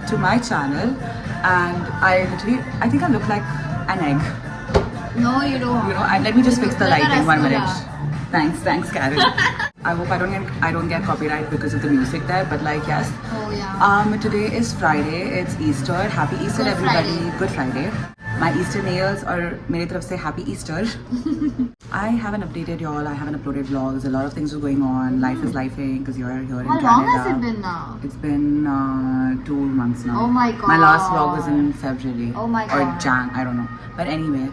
to my channel. And I think I look like an egg. No, you don't. You know, let me just fix the Like a lighting. 1 minute. rasgulla. Thanks, Karen. I hope I don't get copyright because of the music there. But like, yes. Oh yeah. Today is Friday. It's Easter. Happy Easter, Good everybody. Friday. Good Friday. My Easter nails, or मेरी तरफ से Happy Easter. I haven't updated y'all. I haven't uploaded vlogs. A lot of things are going on. Life is lifing because you're here in How Canada. long has it been now? It's been 2 months now. Oh my god. My last vlog was in February. Oh my Or god. Jan, I don't know. But anyway,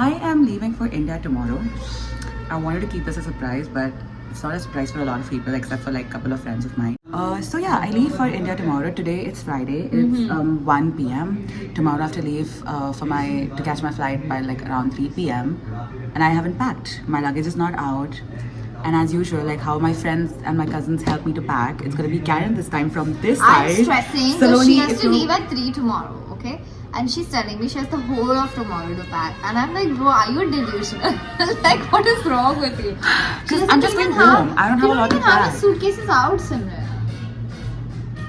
I am leaving for India tomorrow. I wanted to keep this a surprise, but it's not a surprise for a lot of people except for like a couple of friends of mine. So yeah, I leave for India tomorrow. Today it's Friday. It's 1 p.m. Tomorrow I have to leave to catch my flight by like around 3 p.m. And I haven't packed. My luggage is not out. And as usual, like how my friends and my cousins help me to pack, it's gonna be Karen this time from this side. I'm stressing because she Saloni, has if to you- leave at 3 tomorrow, okay? And she's telling me she has the whole of tomorrow to pack. And I'm like, bro, are you delusional? Like, what is wrong with you? She doesn't I'm just even going home. I don't have a lot to You don't even have pack. the suitcases out, Simran.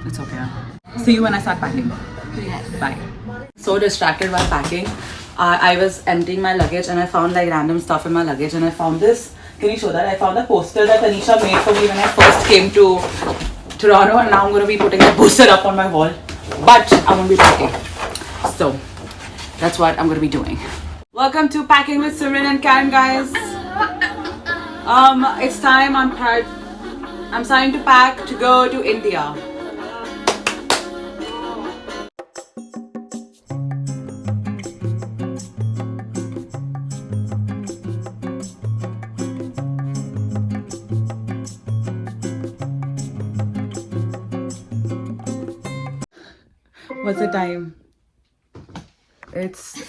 It's okay. See you when I start packing. Yes. Bye. So distracted while packing. I was emptying my luggage and I found like random stuff in my luggage and I found this. Can you show that? I found a poster that Tanisha made for me when I first came to Toronto, and now I'm going to be putting the poster up on my wall. But I won't be packing. So that's what I'm going to be doing. Welcome to Packing with Simran and Karen, guys. It's time. I'm starting to pack to go to India. What's the time? It's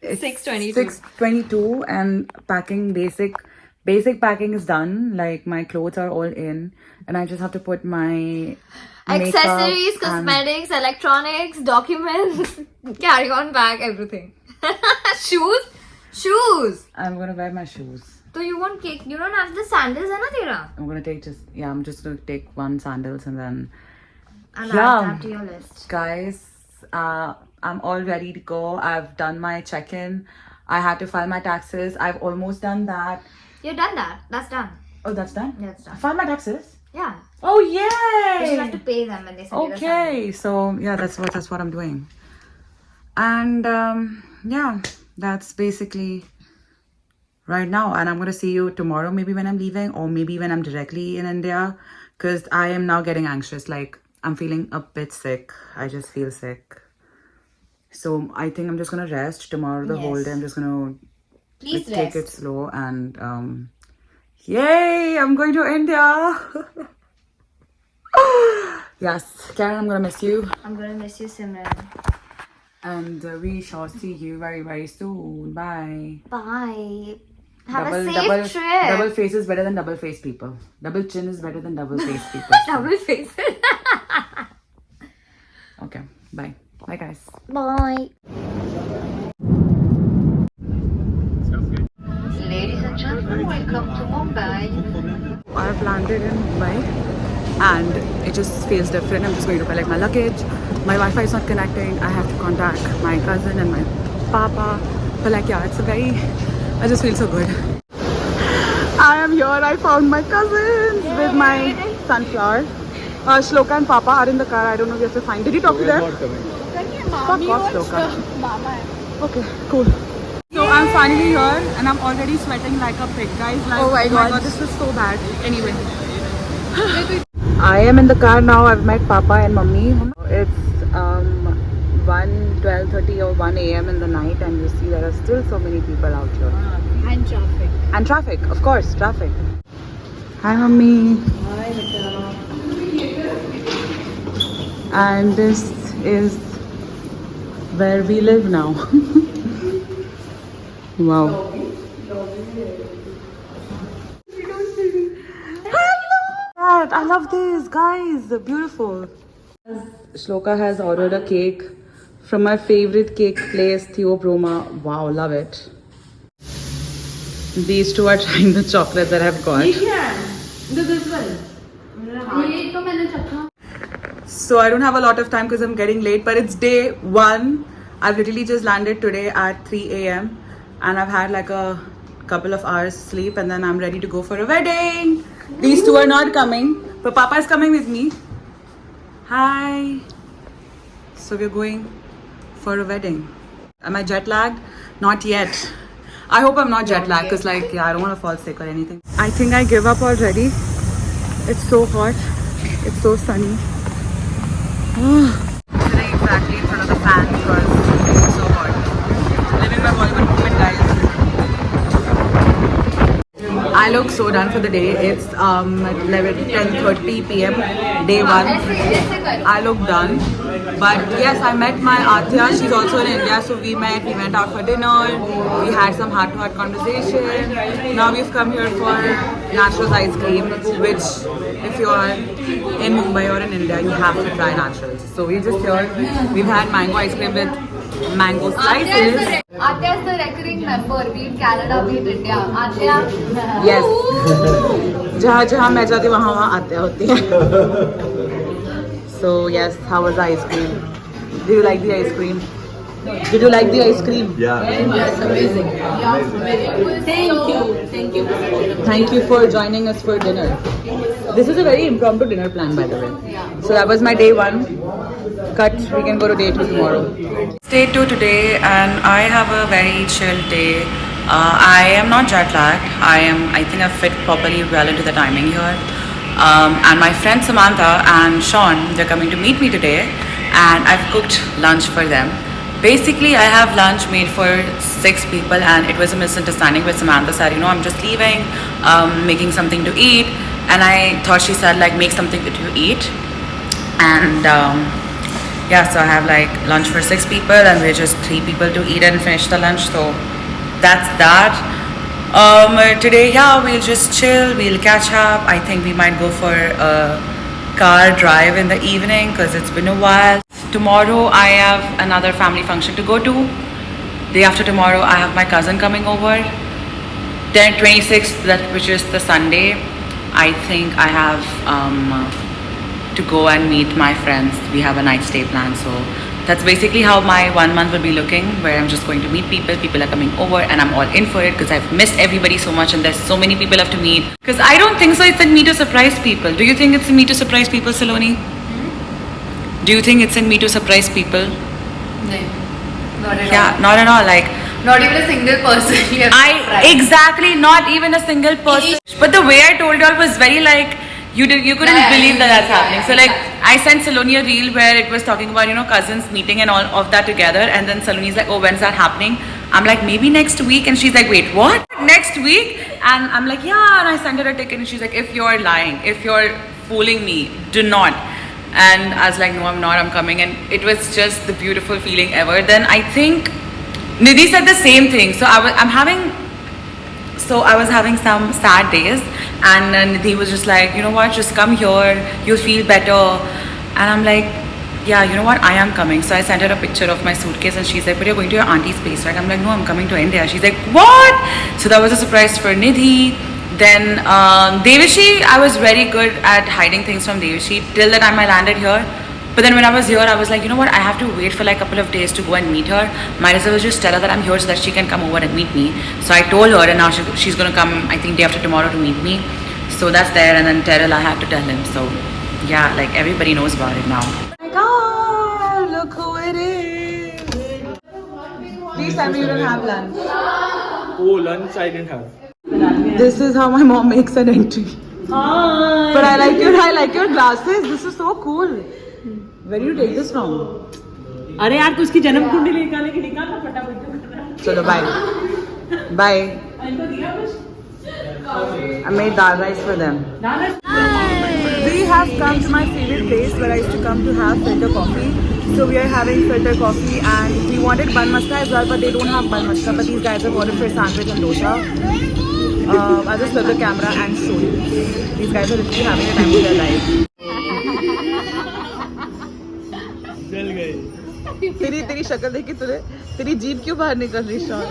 6:22. 6:22 and packing basic packing is done. Like my clothes are all in and I just have to put my Accessories, makeup and- cosmetics, electronics, documents, carry-on bag, everything. Shoes. I'm gonna wear my shoes. So you want cake? You don't have the sandals, है ना तेरा? I'm just gonna take one sandals and then I'll Yeah. add that to your list. guys, I'm all ready to go. I've done my check-in. I had to file my taxes. I've almost done that. You've done that. That's done. Oh, that's done? That's done. I filed my taxes? Yeah. Oh, You just have to yay! pay them when they send you the sandals. Okay, so yeah, that's what I'm doing. And yeah, that's basically right now. And I'm gonna see you tomorrow, maybe when I'm leaving, or maybe when I'm directly in India, because I am now getting anxious. Like I'm feeling a bit sick. I just feel sick. So I think I'm just gonna rest tomorrow the whole Yes. day. I'm just gonna Please take it rest. slow and yay! I'm going to India. Yes, Karen, I'm gonna miss you. I'm gonna miss you, Simran. And we shall see you very, very soon. Bye. Bye. Have a safe trip. Double face is better than double face people. Double chin is better than double face people. Double face. Okay, bye. Bye, guys. Bye. Ladies and gentlemen, welcome to Mumbai. I've landed in Mumbai and it just feels different. I'm just going to collect my luggage. My Wi-Fi is not connecting. I have to contact my cousin and my papa. But like, yeah, I just feel so good. I am here. I found my cousins with my sunflower. Shloka and Papa are in the car. I don't know if you have to find. Did you talk to them? Fuck off, Shloka. Okay, cool. So I'm finally here and I'm already sweating like a pig, guys. Like, Oh my God. this is so bad. Anyway. I am in the car now. I've met Papa and Mummy. It's 12:30 or 1 a.m. in the night and you see there are still so many people out here. And traffic. And traffic, of course, traffic. Hi, Mummy. Hi, Vita. And this is where we live now. Wow. I love this, guys. Beautiful. Shloka has ordered a cake from my favorite cake place, Theo Broma. Wow, love it. These two are trying the chocolate that I've got. So So I don't have a lot of time because I'm getting late, but it's day 1. I've literally just landed today at 3 a.m. and I've had like a couple of hours sleep and then I'm ready to go for a wedding. These two are not coming, but Papa is coming with me. Hi. So we're going for a wedding. Am I jet lagged? Not yet. I hope I'm not jet lagged because like, yeah, I don't want to fall sick or anything. I think I give up already. It's so hot. It's so sunny. Sitting exactly in front of the fan because it's so hot. Living my Bollywood moment, guys. I look so done for the day. It's 10:30 p.m. day 1. I look done. But yes, I met my Atya. She's also in India, so we met. We went out for dinner. We had some heart-to-heart conversation. Now we've come here for Naturals ice cream, which if you're in Mumbai or in India, you have to try Naturals. So we're just here. We've had mango ice cream with mango slices. Atya is the recurring member, be it Canada, be it India. Atya. Yes. जहाँ जहाँ मैं जाती हूँ वहाँ आते होती है. So yes, how was the ice cream? Did you like the ice cream? Did you like the ice cream? Yeah. Yes, amazing. Thank you. Thank you for joining us for dinner. This is a very impromptu dinner plan, by the way. So that was my day 1. Cut. We can go to day 2 tomorrow. Day 2 today, and I have a very chill day. I am not jet lagged. I think I've fit properly well into the timing here. And my friend Samantha and Sean, they're coming to meet me today, and I've cooked lunch for them. Basically, I have lunch made for 6 people, and it was a misunderstanding with Samantha said, I'm just leaving, making something to eat, and I thought she said like make something that you eat, and yeah, so I have like lunch for 6 people, and we're just 3 people to eat and finish the lunch. So that's that. Today, yeah, we'll just chill, we'll catch up. I think we might go for a car drive in the evening because it's been a while. Tomorrow I have another family function to go to. Day after tomorrow I have my cousin coming over. Then 26th, which is the Sunday, I think I have to go and meet my friends. We have a night stay plan, so that's basically how my 1 month will be looking, where I'm just going to meet people. People are coming over and I'm all in for it because I've missed everybody so much and there's so many people I have to meet. Because I don't think so it's in me to surprise people. Do you think it's in me to surprise people, Saloni? Do you think it's in me to surprise people? No, not at Yeah, not at all. Like, Not even a single person. exactly, not even a single person. But the way I told y'all was very like, you couldn't believe that that's happening. So like, I sent Saloni a reel where it was talking about, cousins meeting and all of that together. And then Saloni's like, oh, when's that happening? I'm like, maybe next week. And she's like, wait, what? Next week? And I'm like, yeah. And I sent her a ticket and she's like, if you're lying, if you're fooling me, do not. And I was like, no, I'm not, I'm coming. And it was just the beautiful feeling ever. Then I think Nidhi said the same thing. So I was having some sad days, and Nidhi was just like, you know what, just come here, you'll feel better. And I'm like, yeah, you know what, I am coming. So I sent her a picture of my suitcase and she's like, but you're going to your auntie's place, right? I'm like, no, I'm coming to India. She's like, what? So that was a surprise for Nidhi. Then Devishi, I was very good at hiding things from Devishi till the time I landed here. But then when I was here, I was like, you know what, I have to wait for like a couple of days to go and meet her. Might as well just tell her that I'm here so that she can come over and meet me. So I told her, and now she's going to come, I think, day after tomorrow to meet me. So that's there. And then Terrell, I have to tell him. So yeah, like everybody knows about it now. Oh my God, look who it is. Please tell me you don't have lunch. Oh, lunch I didn't have. This is how my mom makes an entry. Hi. But I like your glasses. This is so cool. Where do you take this from? अरे यार तू उसकी जन्म कुंडली निकालने की निकालना फटाफट. Chalo, bye. Bye. इनको दिया कुछ? I made dal rice for them. We have come to my favorite place where I used to come to have filter coffee. So we are having filter coffee and we wanted bun maska as well, but they don't have bun maska. But these guys have ordered for sandwich and dosa. I'll just flip the camera and show you. These guys are literally having a time of their life. चल गए. तेरी शक्ल देख के तेरी जीभ क्यों बाहर निकल रही शॉन?